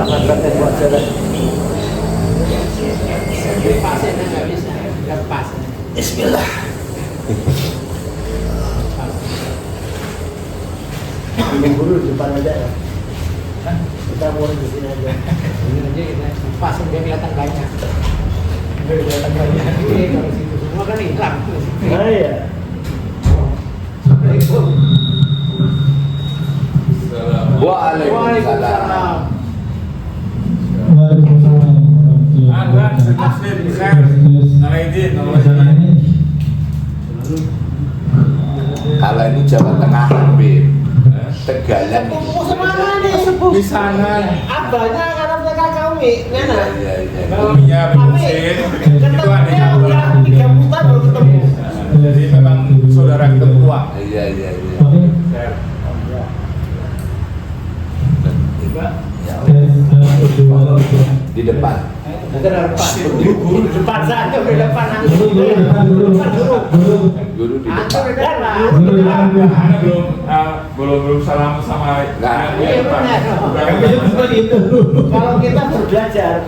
Tambah buat jalan. Pasnya nggak bisa, lepas. Bismillah. Bikin guru di depan aja ya. Kita mau di sini aja. Ini aja kita pas dia kelihatan banyak. Kelihatan banyak. Ini kalau situ semua kan hilang. Nah ya. Waalaikumsalam. Ahlan, Muslim, khair. Alaidin, Kalau ini Jawa Tengah, Habib. Tegalan ini. Semana nih? Di sana. Abahnya karena mereka kami, Nena. Iya. Punya Mesin, itu adanya pulang. 3 bulan baru ketemu. Jadi memang saudara ketua. Iya. Khair. Di depan. Bukan lepas. Guru di depan saja, di depan Guru di Antum depan. di depan. Anda belum salam sama Nah, iya benar. Kalau kita belajar,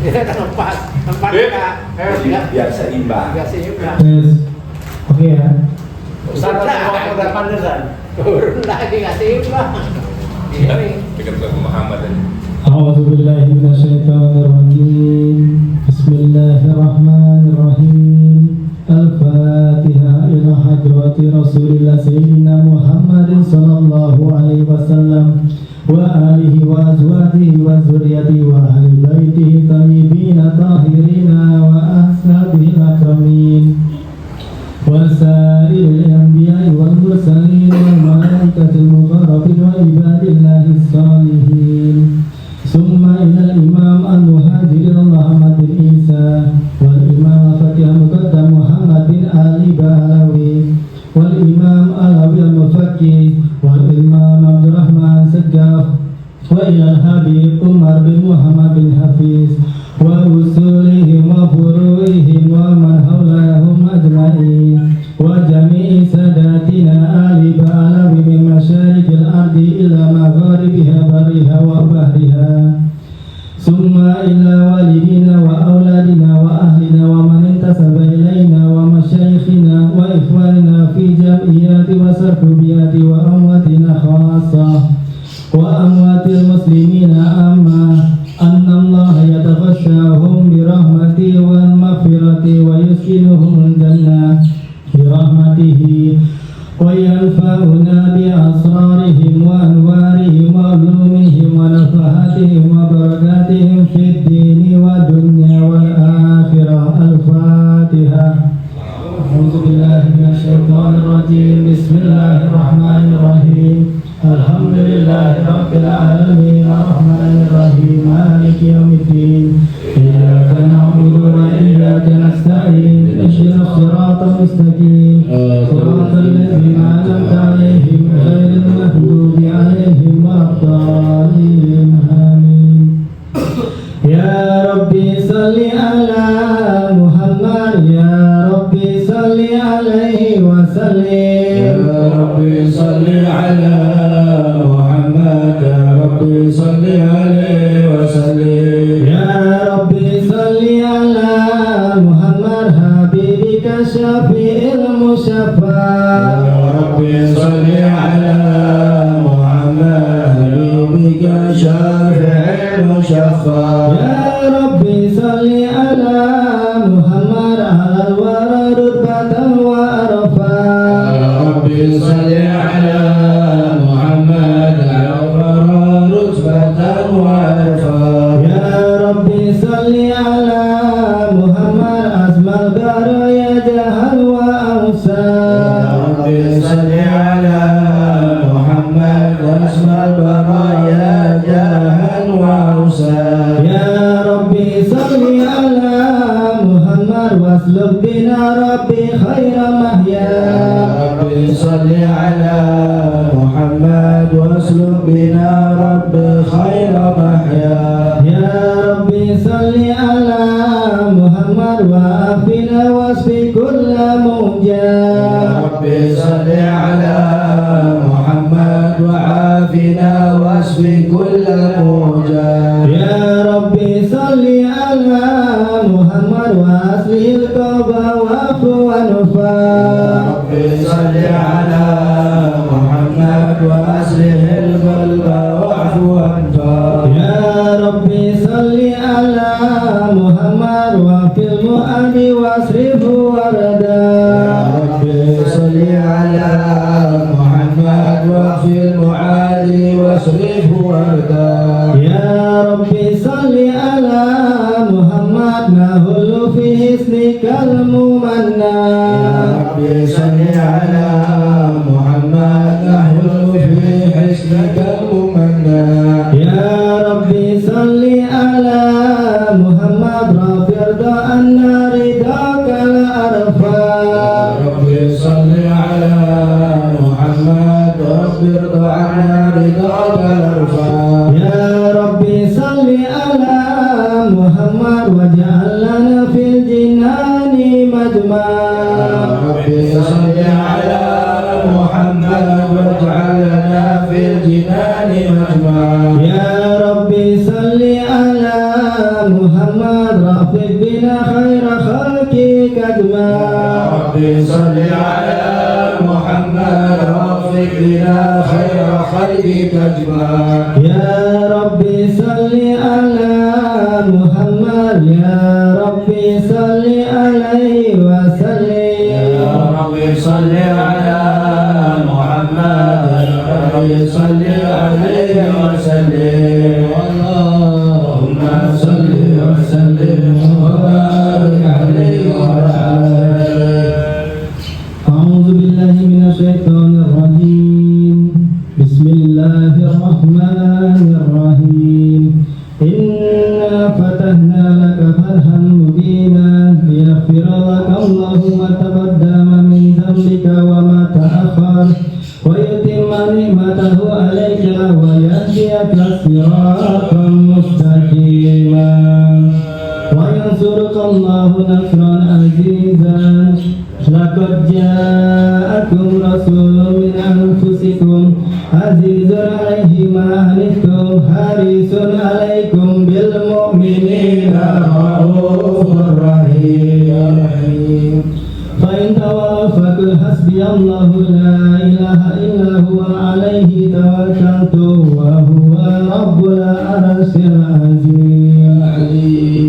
kita kan lepas. Tempat kita Biar seimbang. nggak seimbang. Oke ya. Ustaz mau depan Ustaz. Turun lagi nggak seimbang. Ini. Dekat ke Muhammad tadi. A'udzubillahi minasyaitonirrajim. Bismillahirrahmanirrahim. Al-Fatihah ila hadrati Rasulillah Sayyidina Muhammadin sallallahu alaihi wasallam wa alihi wa azwajihi wa zurriyyatihi wa ahli baitihi thayyibin tahirin wa ashabihi akramin wa sa'iril anbiya'i wal mursalin wal malaikatil muqarrabin wa ibadillahi salihin. Summa ilal imam al-muhajirin Muhammad bin Isa wal imam al-fatih al-muqaddam Muhammad bin Ali Ba'alawi wal imam Alawi al-mufaqih wal imam Abdurrahman Segaf wa ilal habib Umar bin Muhammad bin Hafiz wa usulihim wa furu'ihim wa man hawlahum ajma'in wa jami'i sadatina Ali Ba'alawi min masyarikil ardi ila magharibiha bariha wa bahriha summa ila walidina wa auladina wa ahlina wa man intasaba ilaina wa masyayikhina wa ikhwanina fi jam'iyati wa sarhubiyati wa amwatina khasa wa amwatil muslimina amma anna Allah yataghashahum birahmati wal maghfirati wa yuskinuhum jannah birahmatihi wa yanfa'una bi asrarihim wa anwarihim wa ulumihim wa nafahatihim wa barakatihim fid dini wa dunya wal akhirah. Al-Fatihah. A'udzu billahi minasyaitonir rajim. Bismillahirrahmanirrahim. Alhamdulillahi rabbil alamin arrahmanir rahim maliki yaumiddin iyyaka na'budu wa iyyaka nasta'in ihdinas siratal mustaqim siratal ladzina an'amta 'alaihim ghairil maghdubi 'alaihim waladdallin amin. Ya Rabbi salli ala Muhammad, ya Rabbi salli alaihi wa sallim, ya Rabbi salli ala Muhammad, ya Rabbi salli alaihi wa sallim, ya Rabbi salli ala Muhammad habibika syafi'il musyafa', ya Rabbi salli ala Muhammad habibika syafi'il musyafa', ya Rabbi salli ala Muhammad alal wara rutbatan wa arfa, ya Rabbi salli ala Muhammad alal wara rutbatan wa arfa, ya Rabbi salli ala Muhammad asmal baraya jahal wa awsa, ya Rabbi salli ala Muhammad asmal baraya jahal wa awsa, ya Rabbi salli ala Muhammad wasluk bina Rabbi khaira mahya, ya Rabbi salli ala Muhammad wasluk bina Rabbi khaira mahya, ya Rabbi salli ala Muhammad wa afina wasfi kulla mawja, ya Rabbi salli ala Muhammad wa afina wasfi واشفي كل موجع يا ربي صل على محمد وأصلح القلب واعف وانفع ربي صل على محمد وأصلح القلب واعف وانفع يا ربي صل على محمد وفي المؤمن واصرفه وردا يا ربي صل على محمد وفي المعادي واصرفه وردا يا ربي صل على محمد نهل في حسنك الممنى يا ربي صل على محمد نهل في حسنك الممنى يا ربي صل على محمد رافع النار ذاك الأرفع ربي صل على محمد رافع النار ذاك الأرفع يا ربي صل على محمد واجعل لنا في الجنان مجمع ربي صل على محمد واجعل لنا في الجنان مجمع يا ربي صل على محمد رافق بنا خير خلقك أجمع ربي صل على محمد رافق بنا خير خلقك أجمع يا ربي صل على محمد يا ربي صل عليه وسلم يا ربي صل على محمد يا ربي صل عليه وسلم اللهم صل وسلم وبارك عليه وعلى آله. أعوذ بالله من الشيطان الرجيم بسم الله الرحمن الرحيم إنا فتحنا لك فتحا مبينا ليغفر لك الله ما تقدم من ذنبك وما تأخر ويتم نعمته عليك ويهديك صراطا مستقيما وينصرك الله نصرا عزيزا لقد جاءكم رسول من أنفسكم عزيز عليه ما عنتم حريص عليكم بالمؤمنين رؤوف رحيم فإن تولوا فقل حسبي الله لا إله إلا هو عليه توكلت وهو رب العرش العظيم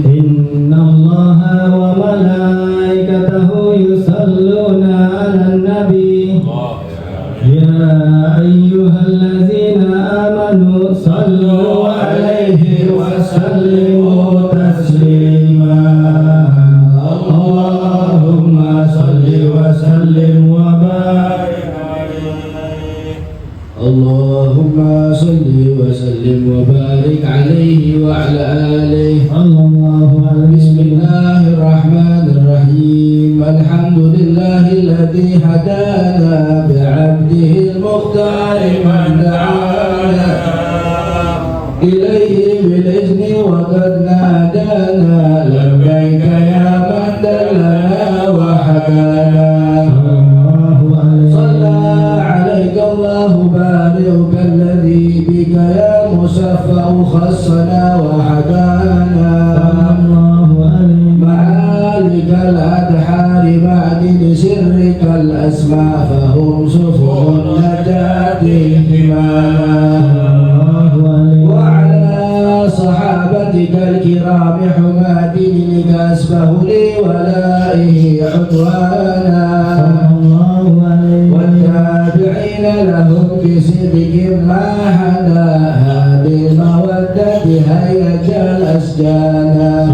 إن الله وملائكته يصلون على النبي يا أيها الذين آمنوا صلوا عليه وسلموا تسليما اللهم صل وسلم وبارك عليه اللهم صل وسلم وبارك عليه وعلى آله الله عليه بسم الله الرحمن الرحيم الحمد لله الذي هدانا بعبده المختار من دعانا إليه بالإذن وقد نادانا لبيك يا من دلنا وحكانا صلى عليك الله بارئك الذي بك يا مشفع خصنا وحكانا معالك الأدحار معدن سرك الأسماء فهم سفر النجاة اهتماما وعلى صحابتك الكرام حماة دينك أسبه لولائه عدوانا والتابعين لهم بصدق ما حدا هذه المودة هيج الأسجانا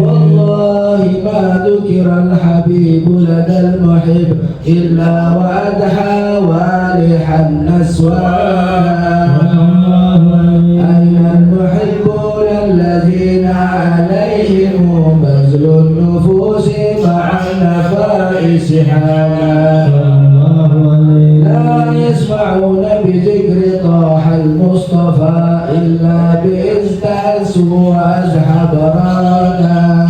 والله ما ذكر الحبيب لدى المحب إلا وأدحى والحا نسوانا أين المحبون الذين عليهم بذل النفوس مع النفائس حالا لا يسمعون بذكر طه المصطفى إلا بإذن وأزحى برانا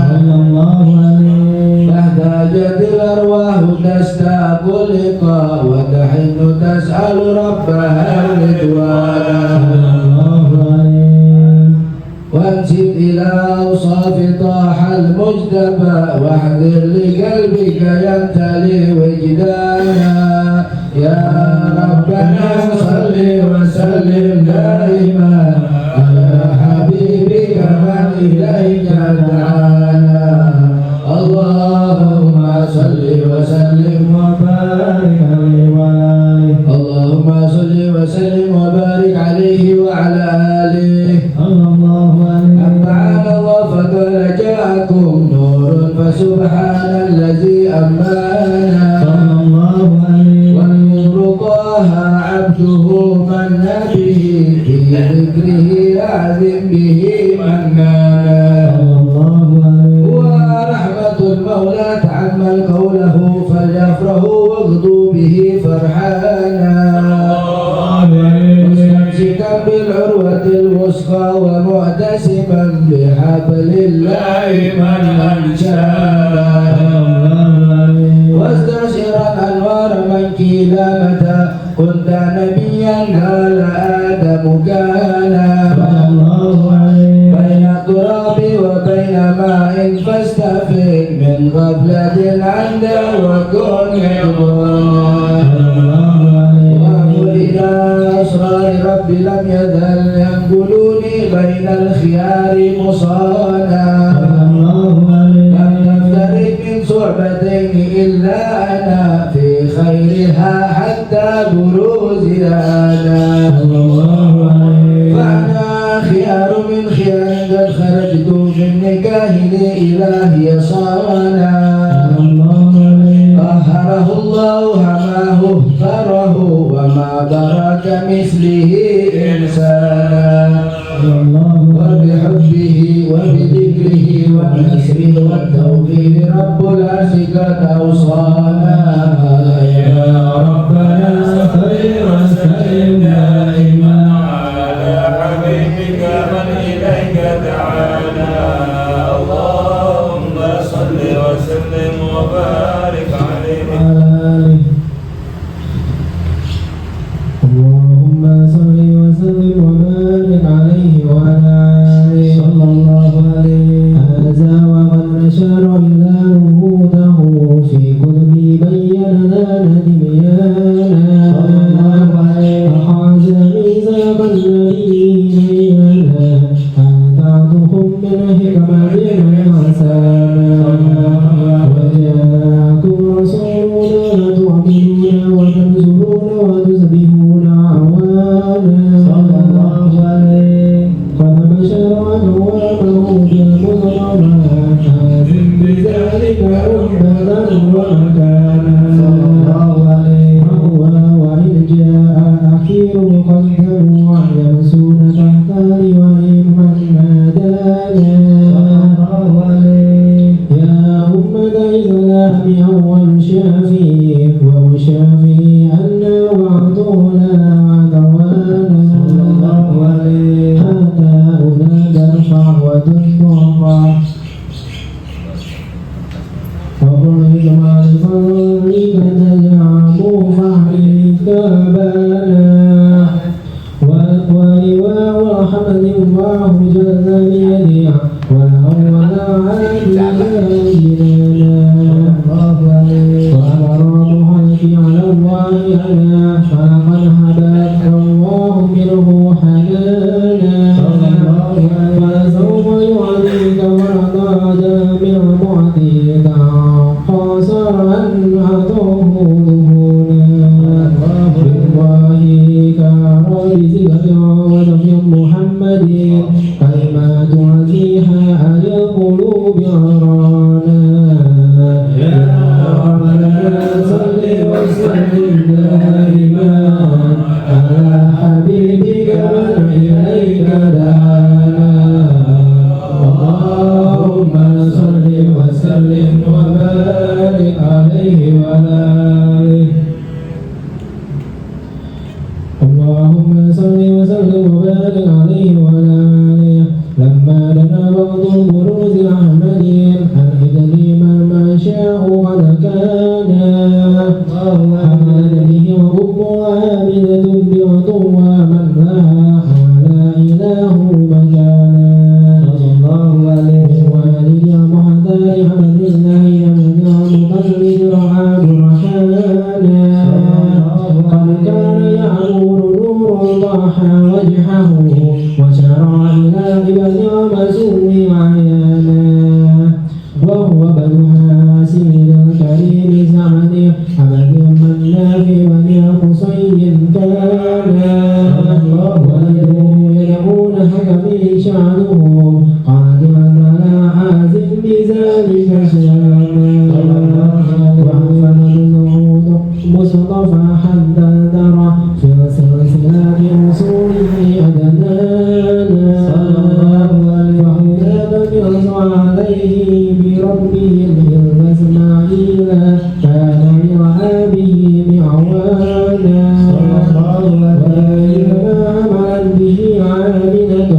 فاهتاجت الأرواح تستاق لقاء وتحن تسأل ربها الرضوان واحضر لقلبك يمتلي وجدانا يا ربنا صل وسلم دائما على حبيبك من إليك دعانا اللهم صل وسلم وبارك عليه وعلى آله اللهم صل وسلم وبارك عليه وعلى آله الله عليه أما الله فقد جاءكم نور فسبحان الذي أمانا صلى الله عليه ونور طه عبده من به في ذكره أعظم به منانا الله عليه ورحمة المولى تعمل قوله فليفرحوا واغضوا به فرحانا مستمسكا بالعروة الوثقى ومعتصما بحبل الله من أنشانا واستبشرا أنوار من كلا متى كنت نبيا قال آدم كان بين التراب وبين ماء فاستفد من غفلة عند وكن وأمر إلى أسرار ربي لم يزل ينقلوني بين الخيار مصانا لم تفترق من صعبتين إلا أنا في خيرها حتى بروزها أنا فأنا خيار من خيار قد خرجت من نكاه لإلهي صانا طهره الله حماه اختاره وما برك مثله إنسانا وبحبه وبذكره والنسر والتوفيق رب العرش قد أوصانا يا ربنا صل وسلم دائما على حبيبك من إليك دعانا اللهم صل وسلم وبارك عليه اللهم صل وسلم وبارك عليه وعلى آله صلى الله عليه هذا وقد نشر إلى وجوده في كتبه بين ذلك بيانا أخرج ميثاق النبيين أعطاكم من حكمة حسانا وجاءكم رسولنا تؤمنون وتنصرون وتسبحون عوانا صلى الله عليه قد بشر أنواره بالمظلمات حازم بذلك أمدا ومكانا صلى الله عليه وإن جاء أخير قدموا يمسون تحت لوائم نادانا صلى الله عليه يا أمة الإسلام أول شافي ومشافي أنا وعدونا عدوانا صلى الله عليه حتى أولاد ارفع وتنضرع وقل ما لفضلك تجعبوا فحريك بانا ولواء رحمة الله جل بيده والأول عادنا وأمر حلفي على الله أنا فلقد هداك الله منه حنانا فسوف يعطيك وعطى جامع معطيك قاصر أن أعطوه دهونا بالله كرئيسك ونبي محمد كلمات عزيها على القلوب عرانا يا ربنا صل وسلم دائما على حبيبك من إليك دعانا اللهم صل وسلم وبارك عليه وعلى آله اللهم صل وسلم وبارك عليه وعلى آله لما لنا وقت بروز أحمد أنهد لي ما شاء قد كان حمد به وأم عاملة بعطوى من لها على إله مكانا صلى الله عليه وآله محضر حمد الله يدعونها من شأنهم قادرا على عازم بذلك شأنا وحفظ النعود مصطفى حتى درى في سلسلة رسوله أدنانا فهدى عليه بربه إسماعيل كان برهابه معوانا عملا به عاملة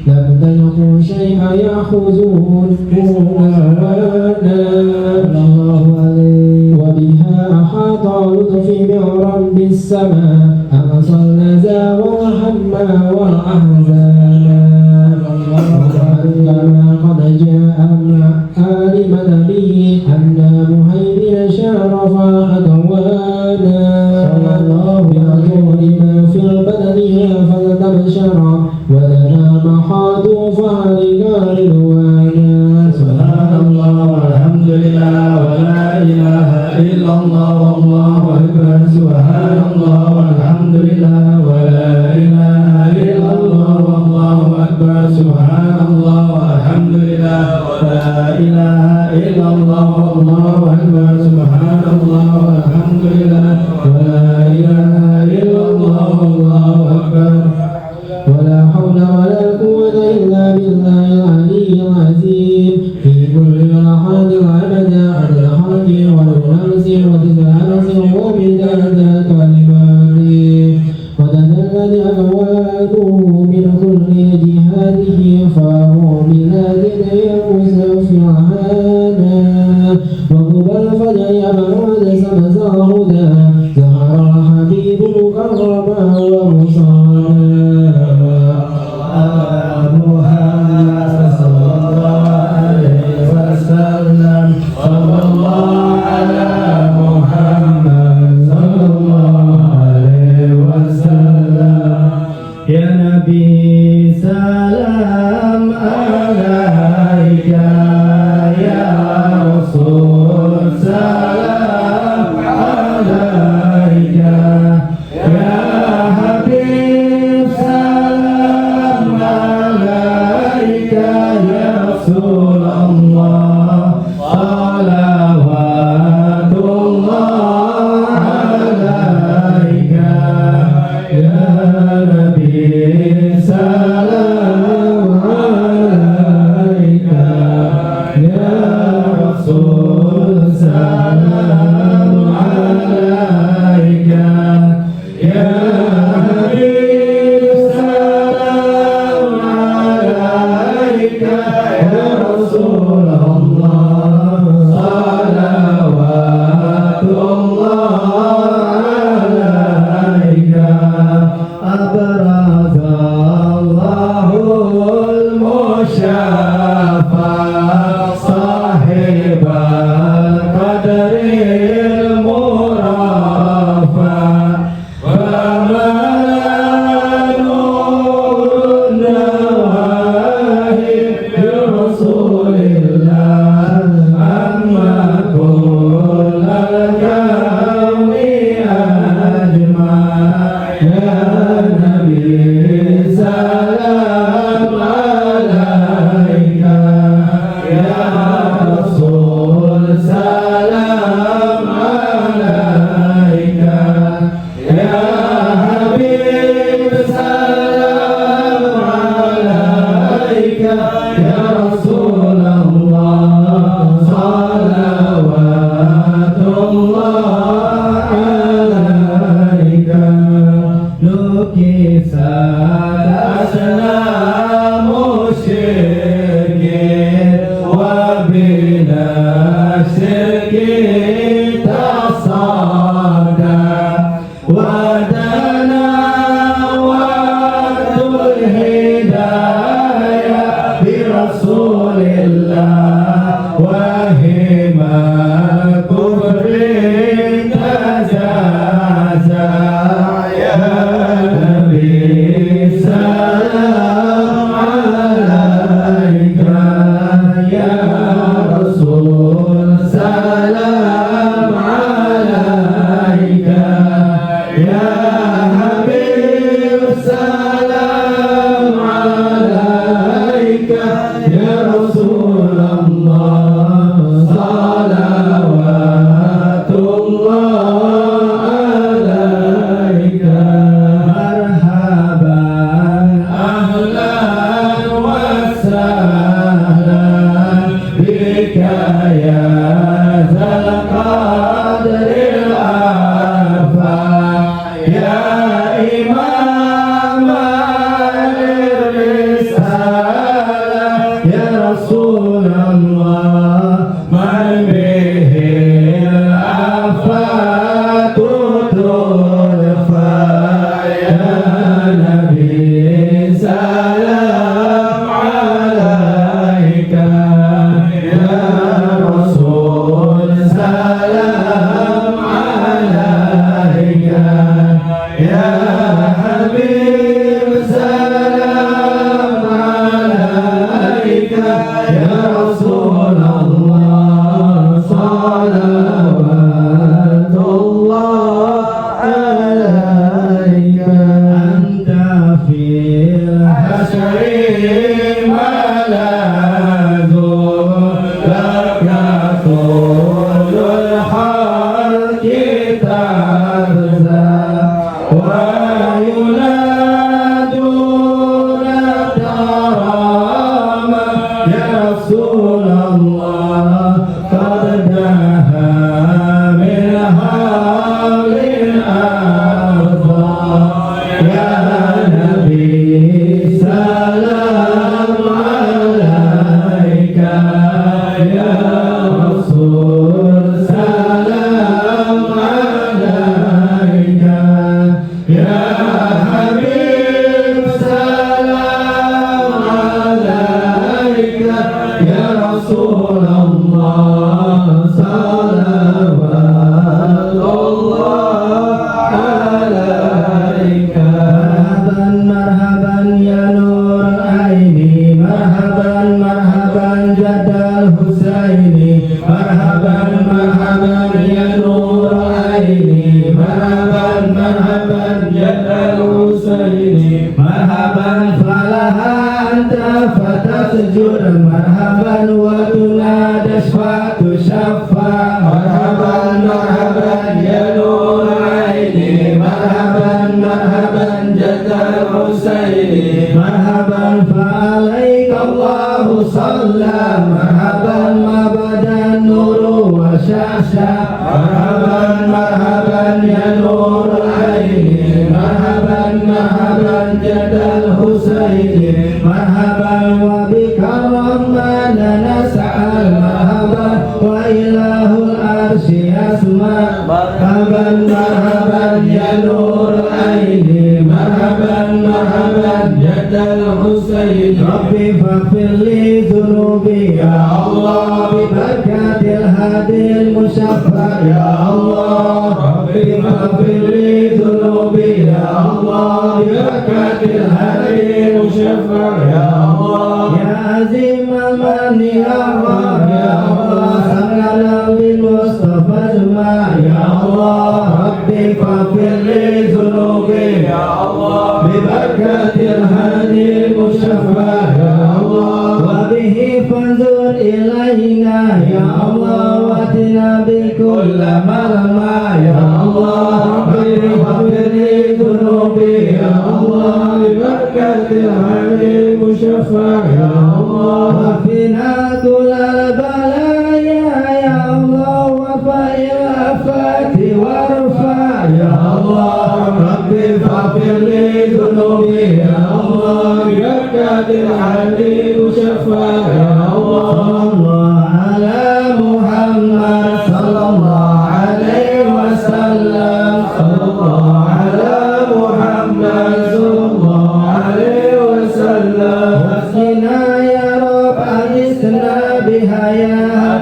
لم تلقوا شيئا يأخذون مزوانا وبها أحاط لطف من رب السماء أقصى النزا والحمى والأحزانا كما قد جاء عالما به أن مهيمن شرف أدوانا بأطول ما في البدن فلتبشر ولنا محاط فعلنا رضوانا سبحان الله والحمد لله ولا إله إلا الله والله أكبر سبحان الله والحمد لله ولا إله إلا الله والله أكبر سبحان الله والحمد لله ولا إله إلا الله والله أكبر سبحان الله والحمد لله ولا إله إلا الله والله أكبر ولا حول ولا قوة إلا بالله العلي العظيم في كل لحظة أبدا عدد خلقه ونفس وتسعة ومداد كلماته وتنزل أمواله من كل جهاته فهو بلاد مسافرهانا وقبل الفجر أبرد سمس الهدى ظهر الحبيب مكرما ومصانا محمد صلى الله عليه وسلم صلى الله على محمد صلى الله عليه وسلم يا نبي سلام عليك يا رسول سلام عليك يا حبيب سلام عليك يا رسول الله صلوات الله عليك يا نبي سلام عليك يا رسول سلام عليك يا حبيب سلام عليك يا رسول الله صلوات الله عليك أبرز الله المشافى صاحب القدر المرافع وملا نور النواهي برسول الله أما كل الكون أجمع يا نبي سلام عليك يا رسول سلام عليك يا حبيب سلام عليك يا رسول الله صلوات الله عليك نكست أصنام الشرك وبلا شرك تصادى ودنا وعد الهداية برسول الله وهما كفر تزازع يا نبي Habib salam alaika ya Rasulullah salawatullah alaika anta fil hasyri maladu laka kulul halki tarza wa yunaduna tarama ya Rasulullah qad daha min hawlin arda ya Nabi salam alaika ya Rasul salam alaika ya Habib salam alaika ya Rasulullah salawatullah alaika marhaban ya nur aini marhaban marhaban jadal husaini marhaban marhaban ya nur aini marhaban marhaban jadal husaini marhaban falaha anta fatasjud marhaban wa tunada syafatu syafa marhaban marhaban ya nur aini marhaban marhaban jadal husaini marhaban fa'alaika Allahu salla marhaban mabadan nuru wa syasha marhaban marhaban ya nur aini marhaban marhaban jadal husaini marhaban wa bikaramana nas'al marhaban wa ilahul arsyi asma marhaban marhaban ya nur aini marhaban marhaban jadal husaini rabbi faghfir li dhunubi ya Allah bi barakatil hadil musyaffa ya Allah rabbi faghfir li dhunubi ya Allah bi barakatil hadil musyaffa ya Allah ya azim al-man ya Allah ya Allah sallallahu bil mustafa juma ya Allah rabbi faghfir li dhunubi ya Allah bi barakatil hadil musyaffa ya Allah wa bihi fanzur ilaina ya Allah wa tina bi kulli marma ya Allah rabbi faghfir li dhunubi ya Allah bi barakatil hadil musyaffa ya Allah wa fina kullal balaya ya Allah wa fa'il afati warfa ya Allah rabbi faghfir li dhunubi ya Allah bi barakatil hadil musyaffa ya Allah sallallahu ala Muhammad sallallahu alaihi wasallam sallallahu ala Muhammad sallallahu alaihi wasallam wasina ya Rabb anisna biha ya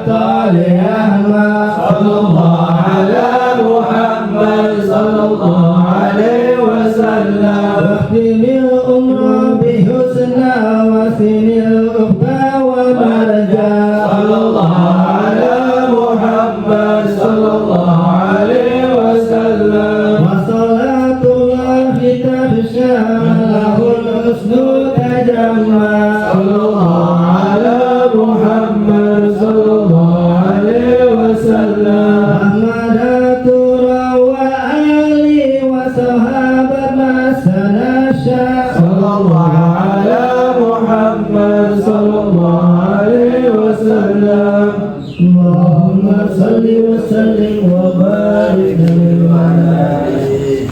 taliyahma sallallahu ala Muhammad sallallahu alaihi wasallam waqtimil umra bihusna wasinil uqba wa marja sallallahu ala Muhammad sallallahu alaihi wasallam wa salatullah fitabsha lahul husnul tajamma sallallahu ala Muhammad sallallahu alaihi wasallam ahmadatura wa ali wa sahabat masanasha sallallahu ala Muhammad sallallahu alaihi wasallam Allahumma salli wa sallim wa barik alaihi.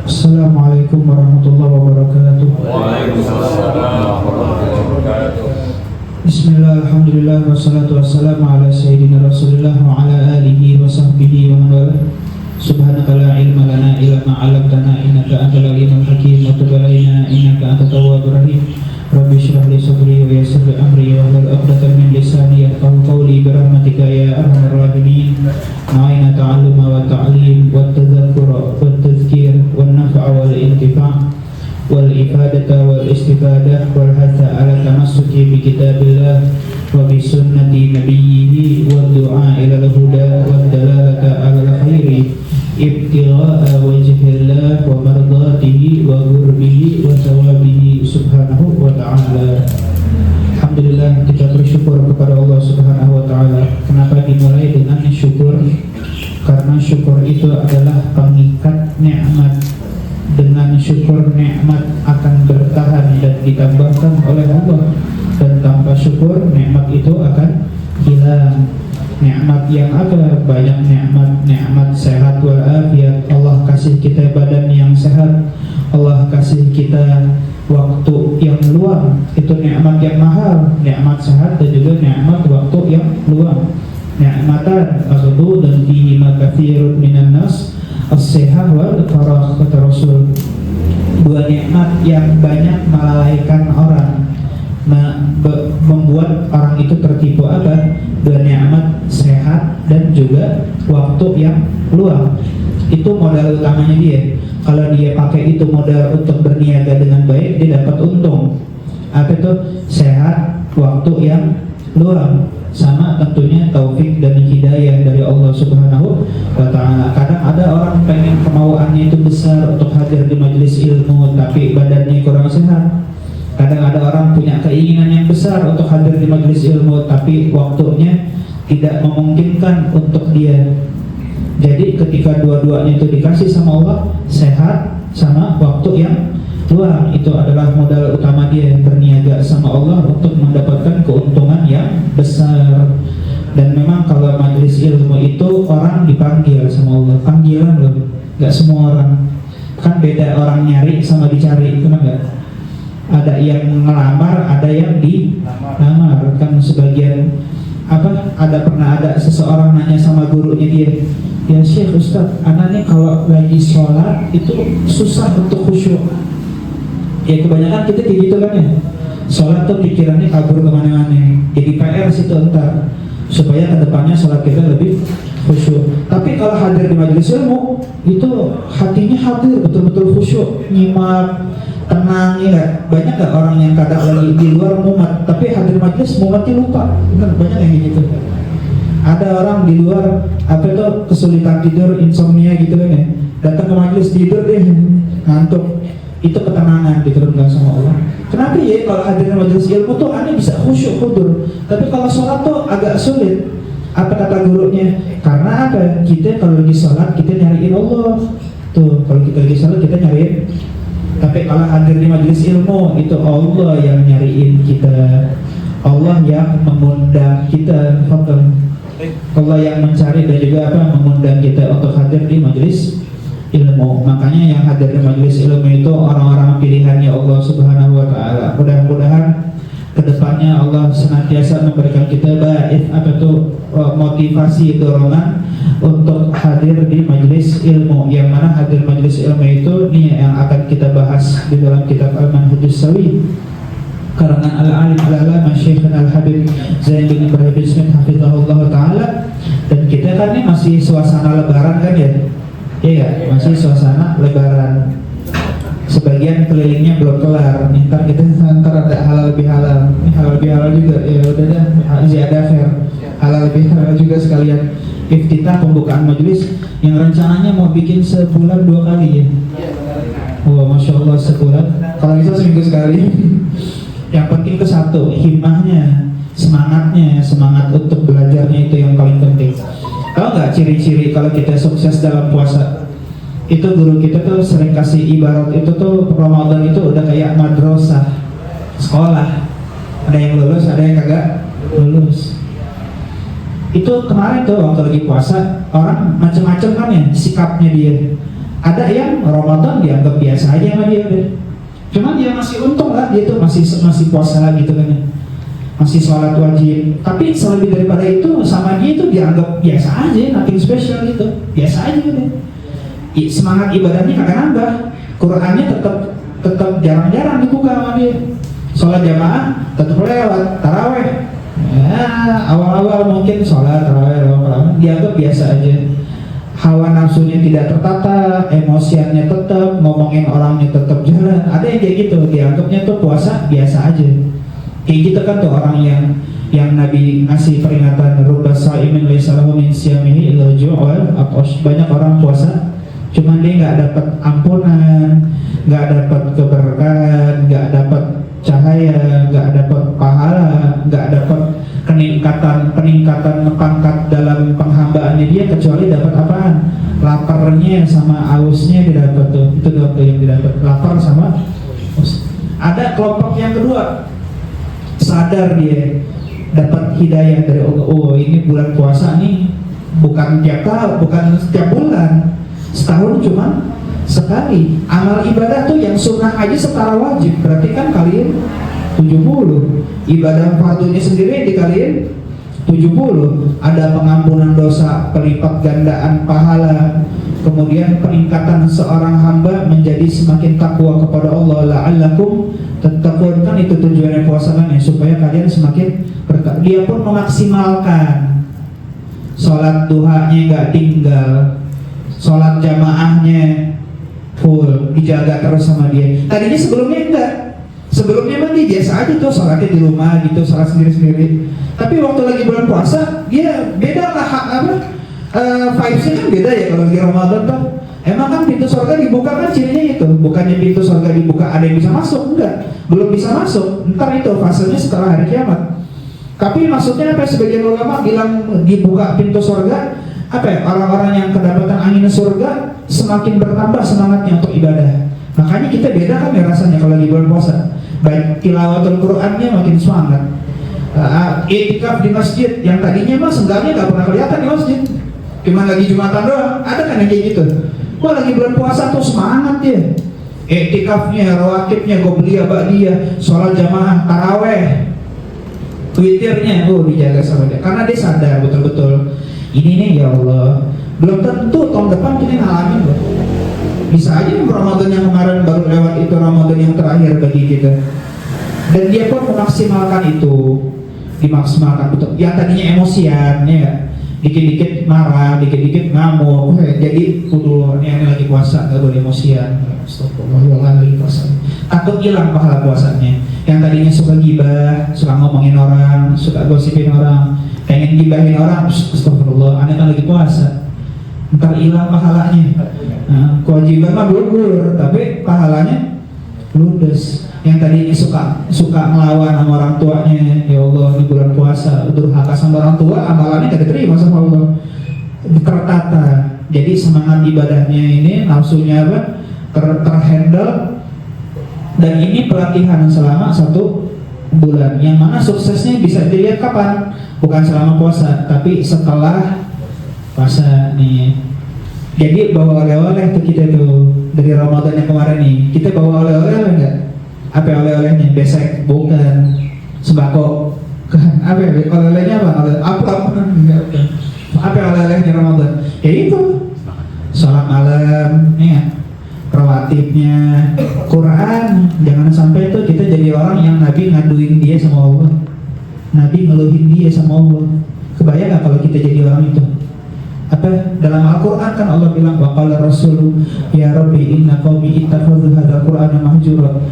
Assalamualaikum Assalamualaikum warahmatullahi wabarakatuh. Waalaikumsalam warahmatullahi wabarakatuh. Bismillah, alhamdulillah, wassalatu wassalamu ala sayyidina rasulillah wa ala alihi wa sahbihi wa man wala. Subhanaka la ilma lana illa ma 'allamtana innaka antal alimul hakim wa tub 'alaina innaka antat tawwabur rahim. Rabbi shrah li sadri wa yassir li amri wa hlul 'uqdatam min lisani yafqahu qawli bi rahmatika ya arhamar rahimin. Ma'ina ta'alluma wa ta'lim wa tadhakkura wa tadhkir wa naf'a wal intifa' wal ifadata wal istifadah wal hatha ala tamassuki bi kitabillah wa bi sunnati nabiyhi wa du'a ila al-huda wa dalalata ala al-khairi ibtigha'a wajhillah wa mardatihi wa qurbihi wa thawabihi subhanahu wa ta'ala. Alhamdulillah, kita bersyukur kepada Allah subhanahu wa ta'ala. Kenapa dimulai dengan syukur? Karena syukur itu adalah pengikat nikmat. Dengan syukur nikmat akan bertahan dan ditambahkan oleh Allah, dan tanpa syukur nikmat itu akan hilang. Nikmat yang ada banyak, nikmat sehat walafiat. Allah kasih kita badan yang sehat, Allah kasih kita waktu yang luang, itu nikmat yang mahal. Nikmat sehat dan juga nikmat waktu yang luang. Nikmatan maghdudun fihi katsirun minan nas as-sihah wal faragh, kata Rasul. Dua nikmat yang banyak melalaikan orang, membuat orang itu tertipu. Apa? Dua nikmat, sehat dan juga waktu yang luang. Itu modal utamanya dia. Kalau dia pakai itu modal untuk berniaga dengan baik, dia dapat untung. Apa itu? Sehat, waktu yang luang, sama tentunya taufik dan hidayah dari Allah subhanahu wa ta'ala. Kadang ada orang pengen kemauannya itu besar untuk hadir di majelis ilmu, tapi badannya kurang sehat. Kadang ada orang punya keinginan yang besar untuk hadir di majelis ilmu, tapi waktunya tidak memungkinkan untuk dia. Jadi ketika dua-duanya itu dikasih sama Allah, sehat sama waktu yang luang, itu adalah modal utama dia berniaga sama Allah untuk mendapatkan keuntungan yang besar. Dan memang kalau majelis ilmu itu orang dipanggil sama Allah, panggilan loh, nggak semua orang. Kan beda orang nyari sama dicari, itu enggak? Ada yang ngelamar, ada yang dilamar. Kan sebagian pernah ada seseorang nanya sama gurunya dia, ya Syekh, Ustaz, anaknya kalau lagi sholat itu susah untuk khusyuk. Ya kebanyakan kita kayak gitu kan ya, sholat tuh pikirannya kabur kemana-mana. Jadi PR situ entar supaya kedepannya sholat kita lebih khusyuk. Tapi kalau hadir di majelis ilmu itu hatinya hadir betul-betul khusyuk, nyimak, tenang ya. Banyak gak orang yang kadang lagi di luar mumat, tapi hadir majelis mumatnya lupa. Kan banyak yang gitu. Ada orang di luar kesulitan tidur, insomnia gitu kan ya, datang ke majelis tidur deh, ngantuk. Itu ketenangan diturunkan sama Allah. Kenapa ya kalau hadir di majelis ilmu tuh aneh bisa khusyuk hudur, tapi kalau sholat tuh agak sulit? Apa kata gurunya? Karena apa? Kita kalau lagi sholat kita nyariin Allah. Tuh, kalau kita lagi sholat kita nyariin. Tapi kalau hadir di majelis ilmu itu Allah yang nyariin kita, Allah yang mengundang kita. Allah yang mencari dan juga mengundang kita untuk hadir di majelis ilmu. Makanya yang hadir di majelis ilmu itu orang-orang pilihannya Allah subhanahu wa ta'ala. Mudah-mudahan kedepannya Allah senantiasa memberikan kita motivasi, dorongan untuk hadir di majelis ilmu. Yang mana hadir majelis ilmu itu nih yang akan kita bahas di dalam kitab Al-Manhajus Sawi karangan Al-Alim Al-Alama Syekhana Al-Habib Zain bin Ibrahim bin Smith hafizahullah ta'ala. Dan kita kan ini masih suasana lebaran kan ya? Iya, masih suasana lebaran. Sebagian kelilingnya belum kelar. Ntar ada halal bihalal. Ini halal bihalal juga. Ya udah dah, ziyadah fair. Halal bihalal juga sekalian. Iftitah pembukaan majelis yang rencananya mau bikin sebulan 2 kali ya. Wah, masya Allah, sebulan. Kalau bisa seminggu sekali. Yang penting ke satu, himmahnya, semangatnya, semangat untuk belajarnya itu yang paling penting. Tahu nggak ciri-ciri kalau kita sukses dalam puasa? Itu guru kita tuh sering kasih ibarat itu tuh Ramadan itu udah kayak madrasah, sekolah. Ada yang lulus, ada yang kagak lulus. Itu kemarin tuh waktu lagi puasa orang macam-macam kan ya sikapnya dia. Ada yang Ramadan dianggap biasa aja sama dia deh. Cuman dia masih untung lah, dia tuh masih puasa gitu kan ya, masih sholat wajib. Tapi selebih daripada itu sama dia itu dianggap biasa aja, nothing special gitu, biasa aja gitu. Semangat ibadahnya kagak nambah, Qurannya tetap jarang-jarang dibuka sama dia. Sholat jamaah tetap lewat, taraweh ya, awal-awal mungkin sholat taraweh dianggap biasa aja. Hawa nafsunya tidak tertata, emosiannya tetap, ngomongin orangnya tetap jalan. Ada yang kayak gitu, dianggapnya tuh puasa biasa aja. Kayak gitu kan tuh orang yang Nabi ngasih peringatan rubba sa'imin laisa lahu min siyamihi illa ju'al. Banyak orang puasa cuman dia nggak dapat ampunan, nggak dapat keberkahan, nggak dapat cahaya, nggak dapat pahala, nggak dapat peningkatan pangkat dalam penghambaannya dia, kecuali dapat apaan? Laparnya sama ausnya dia dapat tuh. Itu doang yang didapat, lapar sama aus. Ada kelompok yang kedua, sadar dia dapat hidayah dari Allah. Oh, ini bulan puasa nih bukan tiap tahun, bukan setiap bulan, setahun cuma sekali. Amal ibadah tuh yang sunnah aja setara wajib, berarti kan kalian 70. Ibadah fardunya sendiri dikaliin 70. Ada pengampunan dosa, pelipat gandaan pahala, kemudian peningkatan seorang hamba menjadi semakin takwa kepada Allah. La'allakum tattaqun, kan itu tujuannya puasa kan ya, supaya kalian semakin bertakwa. Dia pun memaksimalkan sholat duhanya nggak tinggal, sholat jamaahnya full, dijaga terus sama dia. Tadinya sebelumnya enggak. Sebelumnya mah dia biasa aja tuh, sholatnya di rumah gitu, sholat sendiri-sendiri. Tapi waktu lagi bulan puasa, dia beda lah vibes-nya kan beda ya kalau lagi Ramadan tuh. Emang kan pintu surga dibuka kan cirinya itu, bukannya pintu surga dibuka ada yang bisa masuk, enggak, belum bisa masuk. Ntar itu fasenya setelah hari kiamat. Tapi maksudnya apa? Sebagian ulama bilang dibuka pintu surga, apa ya? Orang-orang yang kedapatan angin surga semakin bertambah semangatnya untuk ibadah. Makanya kita beda kan ya rasanya kalau lagi bulan puasa. Baik tilawatul Qur'annya makin semangat. Iktikaf di masjid yang tadinya mah seenggaknya nggak pernah kelihatan di masjid, cuma lagi Jumatan doang. Ada kan yang kayak gitu? Wah, lagi bulan puasa tuh semangat ya. Iktikafnya, rawatibnya, qobliyah, ba'diyah, sholat jamaah, taraweh, witirnya, dijaga sama dia. Karena dia sadar betul-betul ini nih ya Allah, belum tentu tahun depan kita ngalamin loh. Bisa aja Ramadan yang kemarin baru lewat itu Ramadan yang terakhir bagi kita. Dan dia pun memaksimalkan itu, dimaksimalkan betul. Yang tadinya emosian ya, dikit-dikit marah, dikit-dikit ngamuk, jadi kudu ini lagi puasa nggak boleh emosian. Astagfirullah, lagi puasa. Takut hilang pahala puasanya. Yang tadinya suka gibah, suka ngomongin orang, suka gosipin orang, pengen gibahin orang, astagfirullah, aneh kan lagi puasa. Ntar hilang pahalanya. Nah, kewajiban mah gugur, tapi pahalanya ludes. Yang tadinya suka melawan sama orang tuanya, ya Allah di bulan puasa durhaka sama orang tua, amalannya gak diterima sama Allah. Tertata. Jadi semangat ibadahnya ini, nafsunya apa? Terhandle. Dan ini pelatihan selama 1 bulan. Yang mana suksesnya bisa dilihat kapan? Bukan selama puasa, tapi setelah puasa nih. Jadi bawa oleh-oleh tuh kita tuh dari Ramadan yang kemarin nih. Kita bawa oleh-oleh enggak? Apa oleh-olehnya? Besek, bukan. Sembako. Apa oleh-olehnya apa? Apa? Apa oleh-olehnya Ramadan? Ya itu. Salat malam, ya. Rawatibnya, Quran. Jangan sampai tuh kita jadi orang yang Nabi ngaduin dia sama Allah. Nabi ngeluhin dia sama Allah. Kebayang gak kalau kita jadi orang itu? Apa dalam Al-Quran kan Allah bilang waqala Rasul ya Rabbi inna qaumi ittakhadhu hadzal Qur'ana mahjura.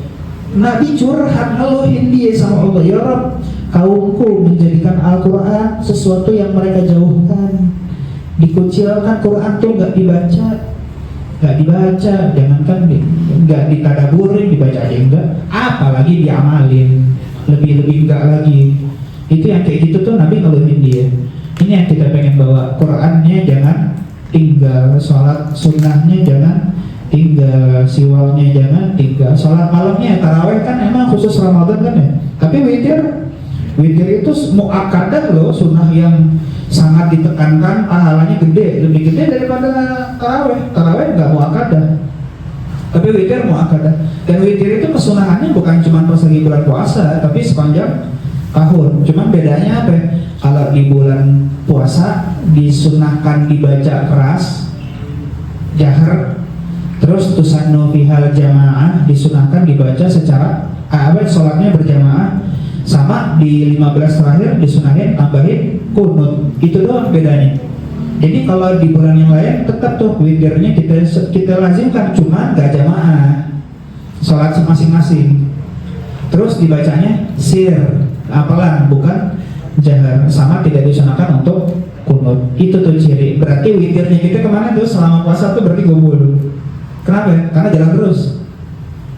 Nabi curhat ngeluhin dia sama Allah, ya Rabb, kaumku menjadikan Al-Quran sesuatu yang mereka jauhkan, dikucilkan. Quran tuh nggak dibaca, jangankan nggak ditadaburin, dibaca aja enggak, apalagi diamalin, lebih enggak lagi. Itu yang kayak gitu tuh Nabi ngeluhin dia. Ini yang kita pengen bawa. Qurannya jangan tinggal, sholat sunnahnya jangan tinggal, siwaknya jangan tinggal, sholat malamnya, taraweh kan emang khusus Ramadan kan ya. Tapi witir itu muakkadah loh, sunnah yang sangat ditekankan, pahalanya gede, lebih gede daripada taraweh. Taraweh nggak muakkadah, tapi witir muakkadah. Dan witir itu kesunahannya bukan cuma pas lagi bulan puasa, tapi sepanjang tahun. Cuman bedanya apa? Kalau di bulan puasa disunahkan dibaca keras, jahar, terus tusannu fihal jamaah disunahkan dibaca secara sholatnya berjamaah, sama di 15 terakhir disunahin tambahin kunut. Itu doang bedanya. Jadi kalau di bulan yang lain tetap tuh witirnya kita lazimkan, cuma gak jamaah, sholat masing-masing. Terus dibacanya sir, apalan, bukan jahar, sama tidak disunahkan untuk kunut. Itu tuh ciri. Berarti witirnya kita kemana tuh selama puasa tuh berarti gobul. Kenapa? Karena jalan terus.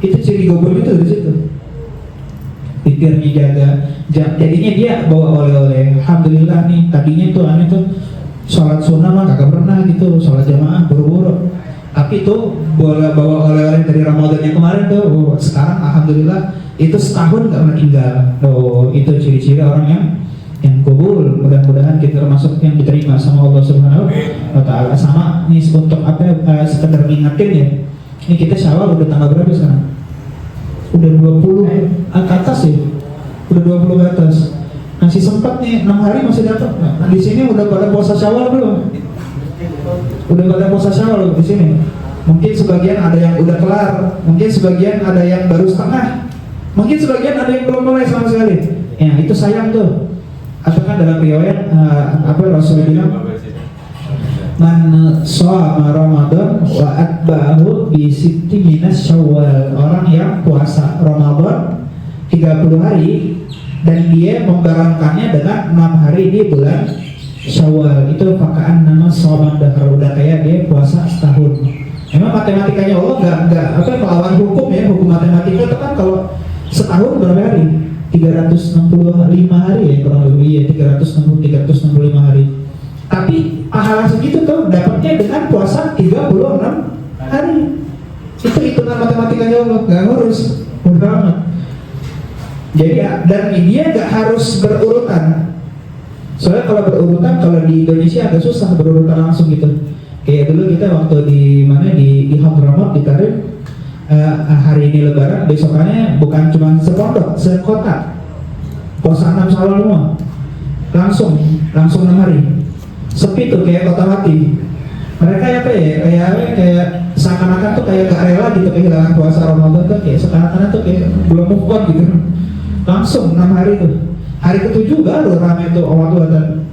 Itu ciri gobul itu di situ. Witirnya jaga. Jadinya dia bawa oleh-oleh. Alhamdulillah nih, tadinya tuh aneh tuh sholat sunnah mah kagak pernah gitu, sholat jamaah buru-buru. Tapi tuh bawa oleh-oleh dari Ramadan yang kemarin tuh, sekarang alhamdulillah itu setahun gak meninggal. Oh, itu ciri-ciri orang yang kubul. Mudah-mudahan kita termasuk yang diterima sama Allah Subhanahu wa Ta'ala. Sama nih untuk apa? Sekedar ngingetin ya. Ini kita Syawal udah tanggal berapa sekarang? Udah 20 ke atas ya. Udah 20 ke atas. Masih sempat nih 6 hari masih dapat. Nah, di sini udah pada puasa Syawal belum? Udah pada puasa Syawal di sini. Mungkin sebagian ada yang udah kelar, mungkin sebagian ada yang baru setengah, mungkin sebagian ada yang belum mulai sama sekali. Ya itu sayang tuh. Apakah dalam riwayat Rasulullah bilang, man shoma Ramadan wa atba'ahu bi sitti minas Syawal. Orang yang puasa Ramadan 30 hari dan dia membarengkannya dengan 6 hari di bulan Syawal, itu fakaan nama shoma dahar, udah kayak dia puasa setahun. Emang matematikanya Allah nggak melawan hukum ya. Hukum matematika itu kan kalau setahun berapa hari? 365 hari ya kurang lebih, ya 365 hari. Tapi pahala segitu tuh dapatnya dengan puasa 36 hari. Itu hitungan matematikanya Allah, nggak ngurus, mudah banget. Jadi dan dia nggak harus berurutan. Soalnya kalau berurutan, kalau di Indonesia agak susah berurutan langsung gitu. Kayak dulu kita waktu di Hadramaut di Tarim, hari ini Lebaran, besokannya bukan cuma sepondok, sekota puasa 6 Syawal semua, langsung 6 hari, sepi tuh kayak kota mati. Mereka apa ya, kayak seakan-akan tuh kayak gak rela gitu kehilangan puasa Ramadan tuh, kayak seakan-akan tuh kayak belum move on gitu. Langsung 6 hari tuh, hari ke-7 baru ramai tuh obat-obatan.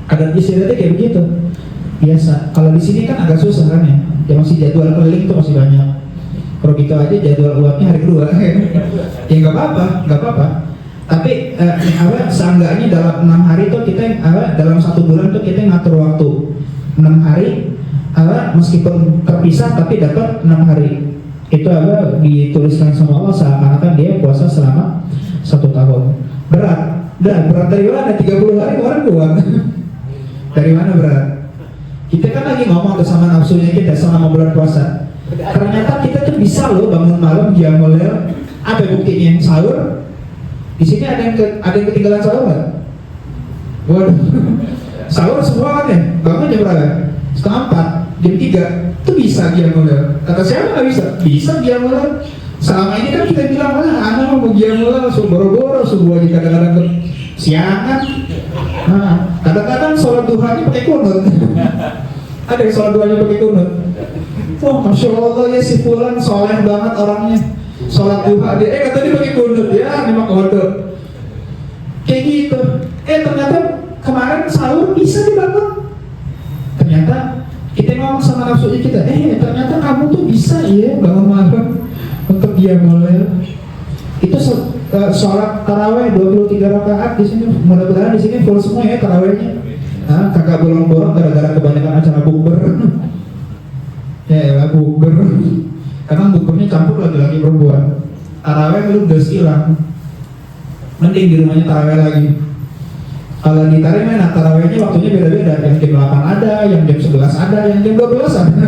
Adat istiadatnya kayak begitu. Biasa. Kalau di sini kan agak susah kan ya. Ya masih jadwal keliling tuh masih banyak. Kalau gitu aja jadwal uapnya hari kedua. Ya nggak apa-apa. Tapi seenggaknya dalam 6 hari tuh kita dalam 1 bulan tuh kita ngatur waktu 6 hari. Meskipun terpisah tapi dapat 6 hari. Itu dituliskan sama Allah seakan-akan dia puasa selama 1 tahun. Berat dari mana? 30 hari kemarin buat. Dari mana berat? Kita kan lagi ngomong sama nafsunya kita selama bulan puasa. Ternyata kita tuh bisa loh bangun malam qiyamul lail. Apa buktinya? Sahur. Di sini ada yang ketinggalan sahur nggak? Waduh. Sahur semua kan ya? Bangun jam berapa? 3:30, jam 3. Itu bisa qiyamul lail. Kata siapa nggak bisa? Bisa qiyamul lail. Selama ini kan kita bilang anak mau qiyamul lail boro-boro subuh aja kadang-kadang siangan. Nah, kadang-kadang sholat duhanya pakai kunut. Ada yang sholat duhanya pakai kunut. Wah, Masya Allah ya si fulan soleh banget orangnya. Sholat duha dia, kata dia pakai kunut ya, memang kode. Kayak gitu. Ternyata kemarin sahur bisa dibangun. Ternyata kita ngomong sama nafsunya kita, ternyata kamu tuh bisa ya bangun malam untuk qiyamul lail. Itu sholat taraweh 23 rakaat di sini. Mudah-mudahan di sini full semua ya tarawehnya. Nah, kakak bolong-bolong gara-gara kebanyakan acara bukber. Ya bukber. Karena bukbernya campur laki-laki perempuan. Taraweh lu udah hilang. Mending di rumahnya taraweh lagi. Kalau di Tarim enak, tarawehnya waktunya beda-beda. Yang jam 8 ada, yang jam 11 ada, yang jam 12 ada.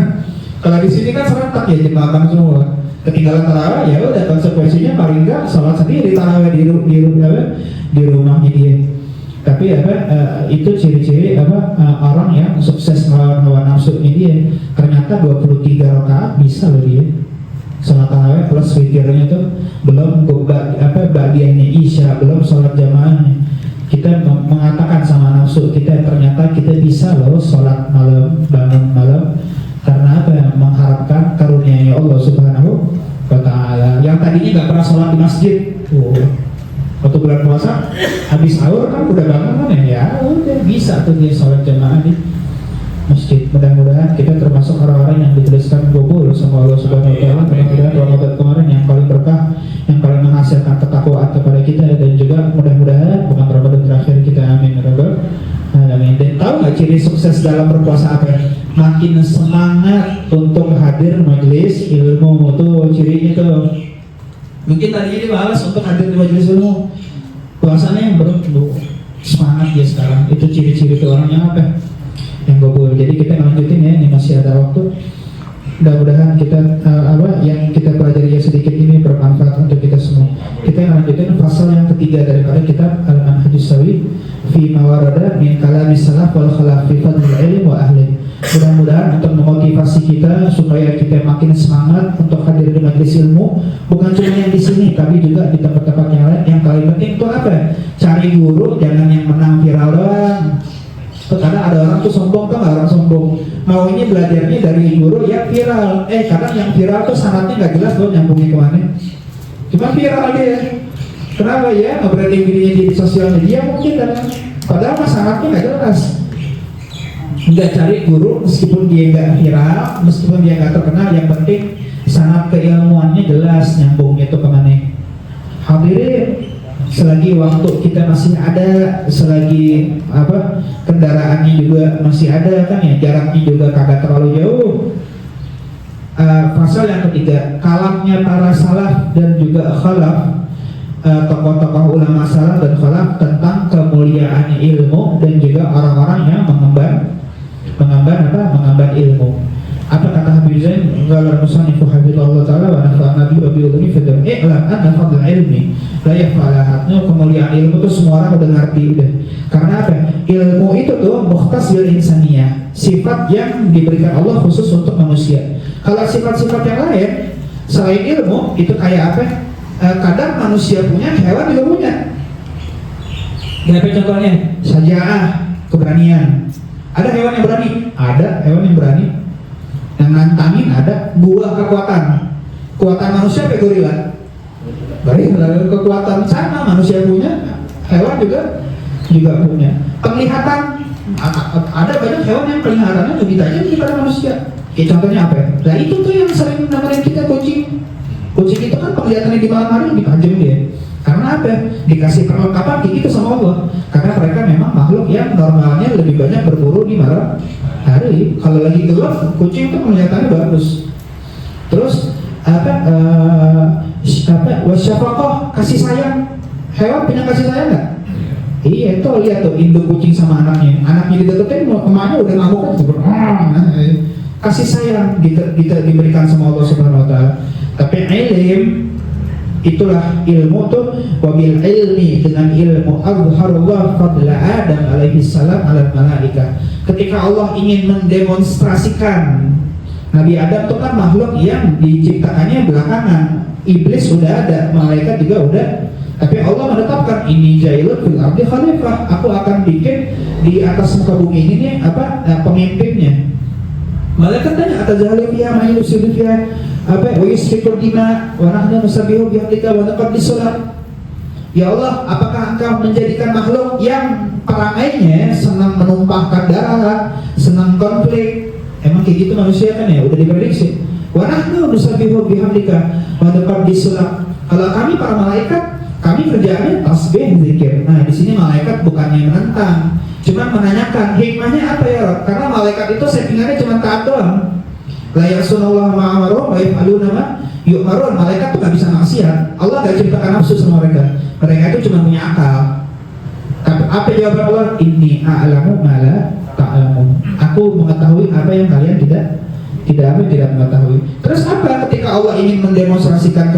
Kalau di sini kan serentak ya jam 8 semua. Ketinggalan tarawih ya udah konsekuensinya paling enggak sholat sendiri tarawih di rumahnya dia. Tapi itu ciri-ciri orang yang sukses melawan hawa nafsu ini dia. Ternyata 23 rakaat bisa loh dia. Salat tarawih plus witirnya tuh belum bagiannya isya, belum sholat jamaahnya. Kita mengatakan sama nafsu kita, ternyata kita bisa loh sholat malam, bangun malam. Karena mengharapkan karunia Allah Subhanahu wa Ta'ala. Yang tadinya nggak pernah sholat di masjid, waktu bulan puasa habis sahur kan udah bangun kan ya udah bisa tuh dia sholat jamaah di masjid. Mudah-mudahan kita termasuk orang-orang yang dituliskan kubur sama Allah Subhanahu wa Ta'ala. Mudah-mudahan Ramadan kemarin yang paling berkah, yang paling menghasilkan ketakwaan kepada kita, dan juga mudah-mudahan bukan Ramadan terakhir kita, amin ya rabbal alamin. Dan tahu nggak ciri sukses dalam berpuasa apa? Makin semangat untuk hadir majelis ilmu, tuh cirinya tuh. Mungkin tadinya dia malas untuk hadir di majelis ilmu, puasanya yang semangat dia sekarang. Itu ciri-ciri tuh orang yang apa? Yang gobur. Jadi kita lanjutin ya, ini masih ada waktu. Mudah-mudahan kita yang kita pelajari ya sedikit ini bermanfaat untuk kita semua. Kita lanjutin pasal yang ketiga daripada kitab Al-Manhajus Sawi fi mawarada min kalami salaf wal khalaf fi fadlil ilmi wa ahli. Mudah-mudahan untuk memotivasi kita supaya kita makin semangat untuk hadir di majelis ilmu, bukan cuma yang di sini tapi juga di tempat-tempat yang lain. Yang paling penting itu apa? Cari guru, jangan yang menang viral doang. Kadang ada orang tuh sombong, kan orang sombong maunya belajarnya dari guru yang viral. Kadang yang viral tuh sanatnya nggak jelas loh nyambungnya kemana. Cuma viral dia. Kenapa ya? Nge-branding dirinya di sosial media mungkin, padahal mah sanatnya nggak jelas. Nggak cari guru meskipun dia nggak viral, meskipun dia nggak terkenal, yang penting sanat keilmuannya jelas nyambungnya tuh kemana. Hadirin, selagi waktu kita masih ada, selagi kendaraannya juga masih ada kan ya, jaraknya juga kagak terlalu jauh. Pasal yang ketiga, kalamnya para salaf dan juga khalaf, tokoh-tokoh ulama salaf dan khalaf tentang kemuliaan ilmu dan juga orang-orang yang mengemban ilmu. Apa kata Habib Zain? Qala al-musannif hafizahullah ta'ala wa nafa'ana bihi wa bi'ulumi fadl i'lam anna fadl ilmi la yaf'ala. Kemuliaan ilmu itu semua orang udah ngerti udah. Karena apa? Ilmu itu tuh mukhtas bil insaniyah, sifat yang diberikan Allah khusus untuk manusia. Kalau sifat-sifat yang lain selain ilmu itu kayak apa? Kadang manusia punya, hewan juga punya. Apa contohnya? Syaja'ah, keberanian. Ada hewan yang berani? Ada hewan yang berani. Yang nantangin ada. Buah kekuatan. Kekuatan manusia apa gorila? Gorila. Kekuatan sama manusia punya, hewan juga punya. Penglihatan, ada banyak hewan yang peliharannya lebih tajam daripada manusia. Contohnya apa? Nah itu tuh yang sering namanya kita kucing. Kucing itu kan penglihatannya di malam hari lebih tajam dia. Karena apa? Dikasih perlengkapan kayak gitu sama Allah. Karena mereka memang makhluk yang normalnya lebih banyak berburu di malam hari. Kalau lagi gelap, kucing itu kelihatannya bagus. Terus wasyafaqah, kasih sayang. Hewan punya kasih sayang nggak? Iya, itu lihat tuh induk kucing sama anaknya. Anaknya dideketin, emaknya udah ngamuk kan? Kasih sayang diberikan sama Allah Subhanahu Wa Taala. Tapi ilm, itulah ilmu tuh, wabil ilmi, dengan ilmu azharullah fadla Adam alaihi salam ala malaika. Ketika Allah ingin mendemonstrasikan, Nabi Adam itu kan makhluk yang diciptakannya belakangan. Iblis sudah ada, malaikat juga udah. Tapi Allah menetapkan, ini jailun fil ardi khalifah, aku akan bikin di atas muka bumi ini nih pemimpinnya. Malaikat tanya, atazahlu fiha ma yusidu fiha wa yusfiku dima wa nahnu nusabbihu bihamdika wa nuqaddisu lak. Ya Allah, apakah engkau menjadikan makhluk yang perangainya senang menumpahkan darah, senang konflik? Emang kayak gitu manusia kan ya, udah diprediksi. Wa nahnu nusabbihu bihamdika wa nuqaddisu lak. Kalau kami para malaikat, kami kerjaannya tasbih, zikir. Nah, di sini malaikat bukannya menentang, cuma menanyakan hikmahnya apa ya Rob? Karena malaikat itu settingannya cuma taat doang. La ya'sunallaha ma amaru wa yaf'aluna ma yu'marun. Malaikat tuh gak bisa maksiat. Allah gak ciptakan nafsu sama mereka. Mereka itu cuma punya akal. Apa jawaban Allah? Inni a'lamu ma la ta'lamun. Aku mengetahui apa yang kalian tidak mengetahui. Terus apa ketika Allah ingin mendemonstrasikan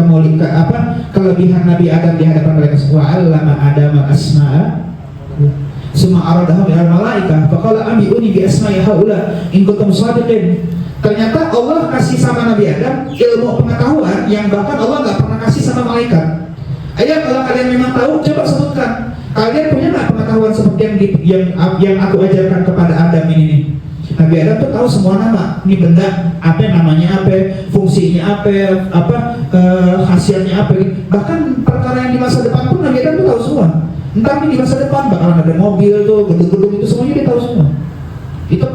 kelebihan Nabi Adam di hadapan mereka? Wa 'allama Adam al-asma'a. Summa aradahum ilal malaikah faqala ambi'uni bi asma'i haula in kuntum shadiqin. Ternyata Allah kasih sama Nabi Adam ilmu pengetahuan yang bahkan Allah nggak pernah kasih sama malaikat. Ayo kalau kalian memang tahu, coba sebutkan. Kalian punya nggak pengetahuan seperti yang aku ajarkan kepada Adam ini? Nabi Adam tuh tahu semua nama. Ini benda apa, namanya apa, fungsinya apa, khasiatnya apa. Bahkan perkara yang di masa depan pun Nabi Adam tuh tahu semua. Entar di masa depan bakalan ada mobil tuh, gedung-gedung itu semuanya dia tahu semua. Itu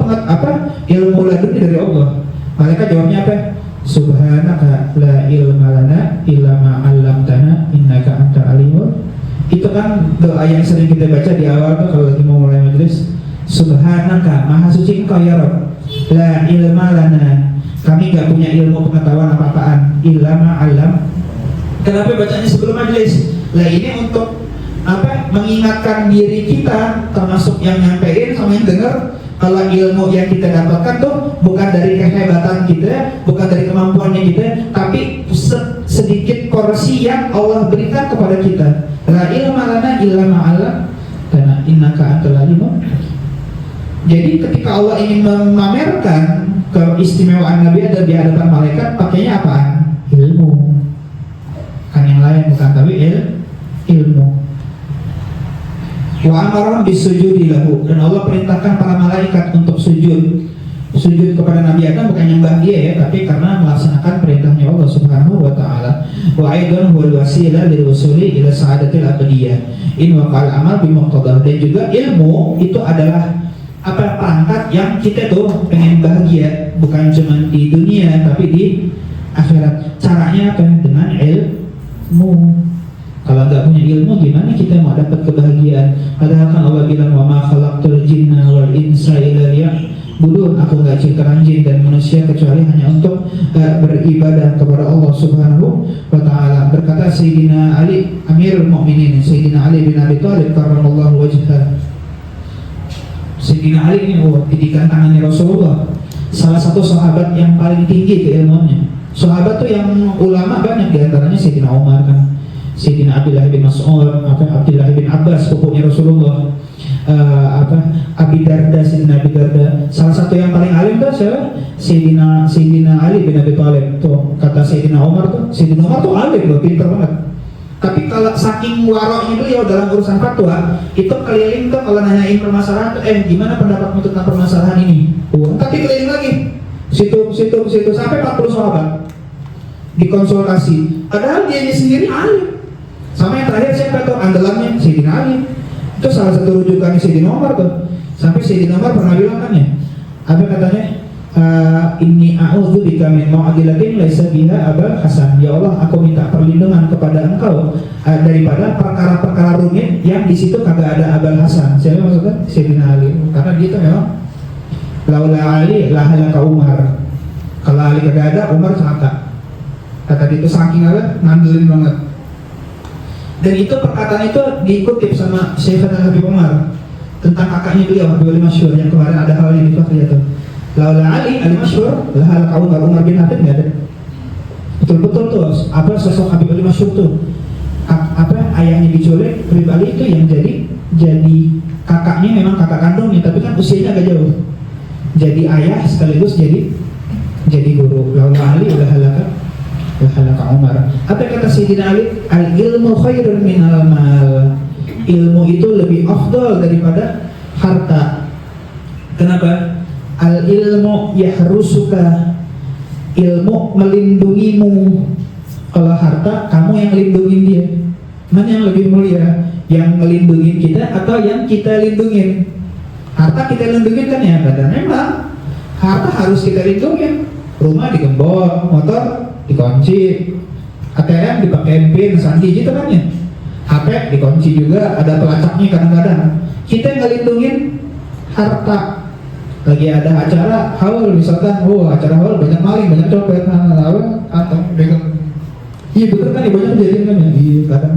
ilmu laduni dari Allah. Malaikat jawabnya apa? Subhanaka la ilma lana illa ma 'allamtana innaka antal alimul. Itu kan doa yang sering kita baca di awal tuh kalau lagi mau mulai majelis. Subhanaka, maha suci engkau ya Rabb. La ilma lana, kami gak punya ilmu pengetahuan apa-apaan illa ma 'allam. Kenapa bacanya sebelum majelis? Lah ini untuk mengingatkan diri kita, termasuk yang nyampein sama yang dengar, kalau ilmu yang kita dapatkan tuh bukan dari kehebatan kita, bukan dari kemampuannya kita, tapi sedikit porsi yang Allah berikan kepada kita. La ilma lana illa ma 'allamtana innaka antal alimul. Jadi ketika Allah ingin memamerkan keistimewaan Nabi Adam di hadapan malaikat, pakainya apaan? Ilmu. Kan yang lain bukan, tapi ilmu. Wa amarahum bisujudi lahu, dan Allah perintahkan para malaikat untuk sujud kepada Nabi Adam, bukan nyembah dia ya, tapi karena melaksanakan perintahnya Allah Subhanahu wa taala. Wa aidan huwal wasilah lil wusuli ila sa'adatil abadiyah in waqal amal bi muqtadah. Dan juga ilmu itu adalah perangkat yang kita tuh pengen bahagia, bukan cuma di dunia tapi di akhirat. Caranya apa? Dengan ilmu. Kalau nggak punya ilmu, gimana kita mau dapat kebahagiaan? Padahal kan Allah bilang, wa ma khalaqtul jinna wal insa illa liya'budun. Aku nggak ciptakan jin dan manusia kecuali hanya untuk beribadah kepada Allah Subhanahu wa taala. Berkata Sayyidina Ali, Amirul Mukminin, Sayyidina Ali bin Abi Thalib karramallahu wajhah. Sayyidina Ali ini didikan tangannya Rasulullah, salah satu sahabat yang paling tinggi keilmuannya. Sahabat tuh yang ulama banyak, diantaranya Sayyidina Umar kan, Sayyidina Abdullah bin Mas'ud, Abdullah bin Abbas, pokoknya Rasulullah, Abi Darda, Sayyidina Abi Darda. Salah satu yang paling alim tuh siapa? Sayyidina Ali bin Abi Thalib. Tuh kata Sayyidina Umar tuh alim loh, pintar banget. Tapi kalau saking waroknya itu ya dalam urusan fatwa, itu keliling tuh kalau nanyain permasalahan tuh, gimana pendapatmu tentang permasalahan ini? Tapi keliling lagi, situ sampai 40 sahabat dikonsultasi. Padahal dia sendiri alim. Sama yang terakhir siapa tuh? Andalannya Sayyidina Ali. Itu salah satu rujukannya Sayyidina Umar tuh. Sampai Sayyidina Umar pernah bilang kan ya, apa katanya? Inni a'udzubika min ma'adilatin laisa biha Abul Hasan. Ya Allah, aku minta perlindungan kepada engkau daripada perkara-perkara rumit yang di situ kagak ada Abul Hasan. Siapa maksudnya? Sayyidina Ali. Karena gitu memang laula Ali lahalaka Umar. Kalau Ali kagak ada, Umar celaka. Kata itu saking apa? Ngandelin banget. Dan itu perkataan itu dikutip sama Syekhana Habib Umar tentang kakaknya beliau Habib Ali Masyhur yang kemarin ada hal ini itu. Laula Ali Masyhur lahal Umar bin Habib nggak ada. Betul-betul tuh sosok Habib Ali Masyhur tuh ayahnya diculik, Habib Ali itu yang jadi kakaknya, memang kakak kandungnya tapi kan usianya agak jauh. Jadi ayah sekaligus jadi guru. Laula Ali lahalaka Umar. Apa kata Sayyidina Ali? Al-ilmu khairun minal mal. Ilmu itu lebih afdal daripada harta. Kenapa? Al-ilmu yahrusuka. Ilmu melindungimu. Kalau harta, kamu yang lindungin dia. Mana yang lebih mulia? Yang melindungi kita atau yang kita lindungin? Harta kita lindungin kan ya, dan memang harta harus kita lindungin. Rumah digembok, motor dikunci, ATM dipakai pin, sandi gitu kan ya. HP dikunci juga, ada pelacaknya kadang-kadang. Kita ngelindungin harta. Lagi ada acara haul misalkan, acara haul banyak maling, banyak copet, atau pegang. Iya betul kan ya, banyak kejadian kan ya. Iya kadang.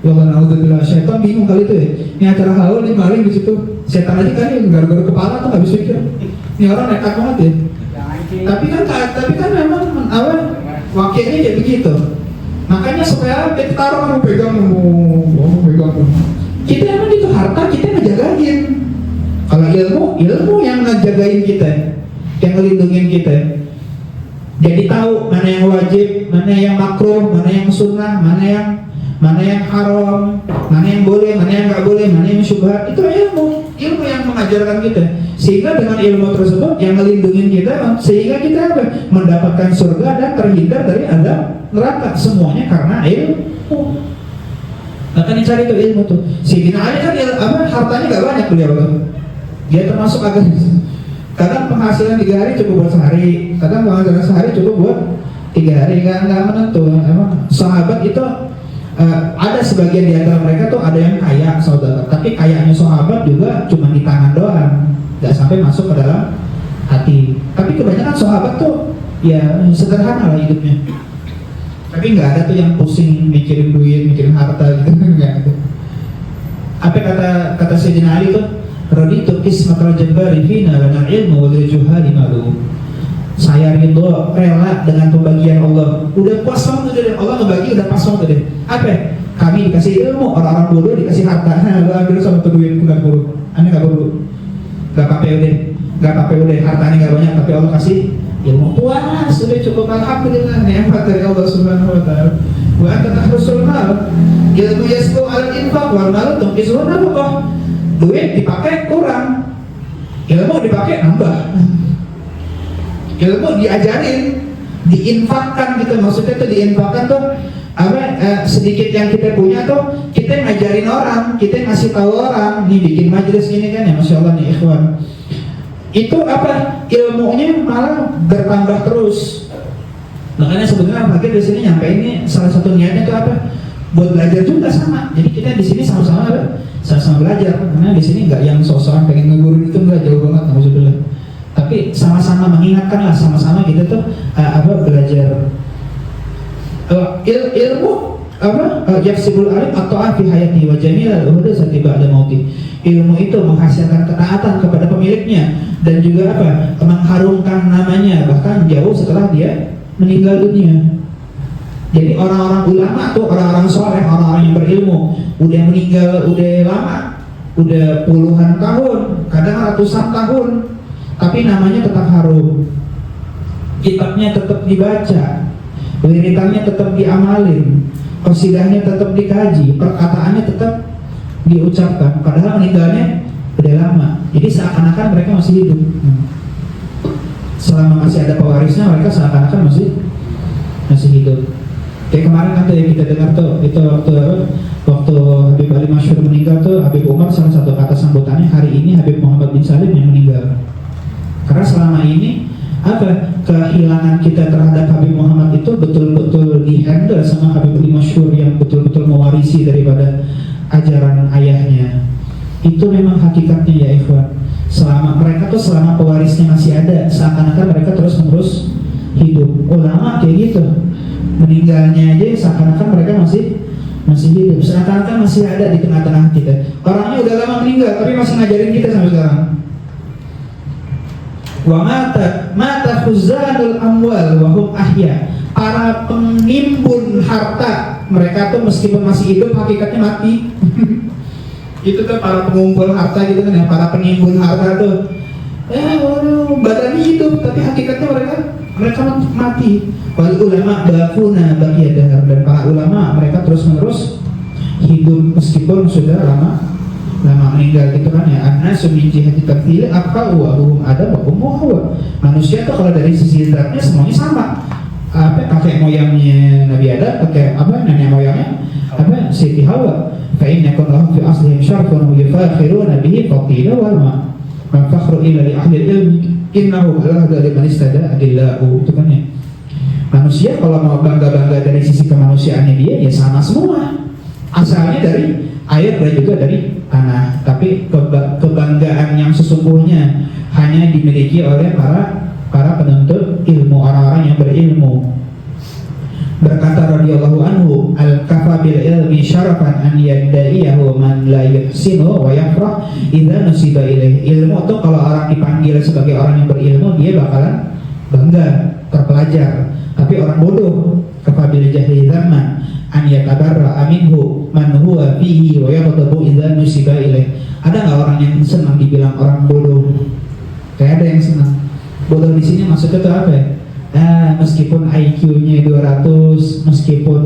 Ya Allah, naudzubillah, setan bingung kali itu ya. Ini acara haul, ini maling di situ. Setan aja kan ya, gara-gara kepala tuh nggak bisa pikir. Ini orang nekat banget ya. Tapi kan memang wakilnya kayak begitu. Makanya supaya kita taruh pegang. Kita emang itu harta kita ngejagain. ilmu yang ngejagain kita, yang ngelindungin kita. Jadi tahu mana yang wajib, mana yang makruh, mana yang sunnah, mana yang haram, mana yang boleh, mana yang nggak boleh, mana yang syubhat. Itu ilmu yang mengajarkan kita. Sehingga dengan ilmu tersebut yang ngelindungin kita, sehingga kita apa? Mendapatkan surga dan terhindar dari azab neraka. Semuanya karena ilmu. Makanya cari itu ilmu tuh. Sayyidina Ali kan hartanya gak banyak beliau kan. Dia termasuk agak kadang penghasilan 3 hari cukup buat sehari, kadang penghasilan sehari cukup buat 3 hari, nggak menentu. Emang sahabat itu ada sebagian di antara mereka tuh ada yang kaya saudara, tapi kayanya sahabat juga cuma di tangan doang, nggak sampai masuk ke dalam hati. Tapi kebanyakan sahabat tuh ya sederhana lah hidupnya. Tapi nggak ada tuh yang pusing mikirin duit, mikirin harta gitu, nggak ada. Apa kata Sayyidina Ali tuh? Raditu qismatal jabbari fina lana ilmu wa lil juhali malu. Saya ridho, rela dengan pembagian Allah. Udah pas banget deh, Allah ngebagi udah pas banget deh. Apa? Kami dikasih ilmu, orang-orang bodoh dikasih harta. Nah, lu ambil sama tuh duit, enggak perlu. Aneh enggak perlu. Enggak KPUD, hartanya enggak banyak, tapi Allah kasih ilmu. Puas, sudah cukup, alhamdulillah, nikmat dari Allah Subhanahu wa taala. Wa anta tahrusul mal. Ilmu yasbu al-infaq wal mal tunqisuhu nafaqah. Duit dipakai kurang, ilmu dipakai nambah. Ilmu diajarin, diinfakkan gitu, maksudnya tuh diinfakkan tuh sedikit yang kita punya tuh kita ngajarin orang, kita ngasih tahu orang. Nih bikin majelis gini kan ya, masya Allah nih ikhwan. Itu apa? Ilmunya malah bertambah terus. Makanya sebenarnya bagian di sini nyampe ini salah satu niatnya tuh apa? Buat belajar juga sama. Jadi kita di sini sama-sama belajar. Karena di sini nggak yang sok-sokan pengen ngeguruin itu, nggak, jauh banget maksudnya. Tapi sama-sama mengingatkan lah, sama-sama kita tuh belajar. Ilmu yafsibul alim atau fi hayati wa jamilal uhdatsati ba'da mauti. Ilmu itu menghasilkan ketaatan kepada pemiliknya dan juga mengharumkan namanya bahkan jauh setelah dia meninggal dunia. Jadi orang-orang ulama tuh orang-orang soleh, orang-orang yang berilmu udah meninggal, udah lama, udah puluhan tahun, kadang ratusan tahun, tapi namanya tetap harum, kitabnya tetap dibaca, wiridannya tetap diamalin, qasidahnya tetap dikaji, perkataannya tetap diucapkan, padahal meninggalnya udah lama. Jadi seakan-akan mereka masih hidup. Selama masih ada pewarisnya, mereka seakan-akan masih hidup. Kayak kemarin kan tuh yang kita dengar tuh, itu waktu Habib Ali Masyhur meninggal tuh, Habib Umar salah satu kata sambutannya, hari ini Habib Muhammad bin Salim yang meninggal. Karena selama ini kehilangan kita terhadap Habib Muhammad itu betul-betul dihandle sama Habib Ali Masyhur yang betul-betul mewarisi daripada ajaran ayahnya. Itu memang hakikatnya ya ikhwan. Selama pewarisnya masih ada, seakan-akan mereka terus-menerus hidup. Ulama kayak gitu, meninggalnya aja seakan-akan mereka masih hidup, seakan-akan masih ada di tengah-tengah kita. Orangnya udah lama meninggal tapi masih ngajarin kita sampai sekarang. Wa mata khuzanul amwal wa hum ahya. Para penimbun harta, mereka tuh meskipun masih hidup hakikatnya mati. Itu tuh para pengumpul harta gitu kan ya, para penimbun harta tuh badannya hidup tapi hakikatnya mereka mati. Wal ulama bakuna baqiyadahar, dan para ulama mereka terus-menerus hidup meskipun sudah lama meninggal gitu kan ya. An-nasu min jihati tamthil afqahu wa hum adam wa hum hawa. Manusia tuh kalau dari sisi zatnya semuanya sama. Kakek moyangnya Nabi Adam, nenek moyangnya Siti Hawa. Fa in yakun lahum fi aslihim syarfun wa yafakhiruna bihi faqila wal ma. Man fakhru illa li ahli ilmi innahu alahda liman istada adillahu. Itu kan ya. Manusia kalau mau bangga-bangga dari sisi kemanusiaannya dia ya sama semua. Asalnya dari air dan juga dari tanah. Tapi kebanggaan yang sesungguhnya hanya dimiliki oleh para penuntut ilmu, orang-orang yang berilmu. Berkata radhiyallahu anhu, al-kafa bil ilmi syarafan an yadda'iyahu man la yuhsinu wa yafrah idza nusiba ilaih. Ilmu itu kalau orang dipanggil sebagai orang yang berilmu, dia bakalan bangga, terpelajar. Tapi orang bodoh, kafa bil jahli zaman an yatabarra minhu man huwa fihi wa yaqdabu idza nusiba ilaih. Ada nggak orang yang senang dibilang orang bodoh? Kayak ada yang senang. Bodoh di sini maksudnya tuh apa ya? Meskipun IQ-nya 200, meskipun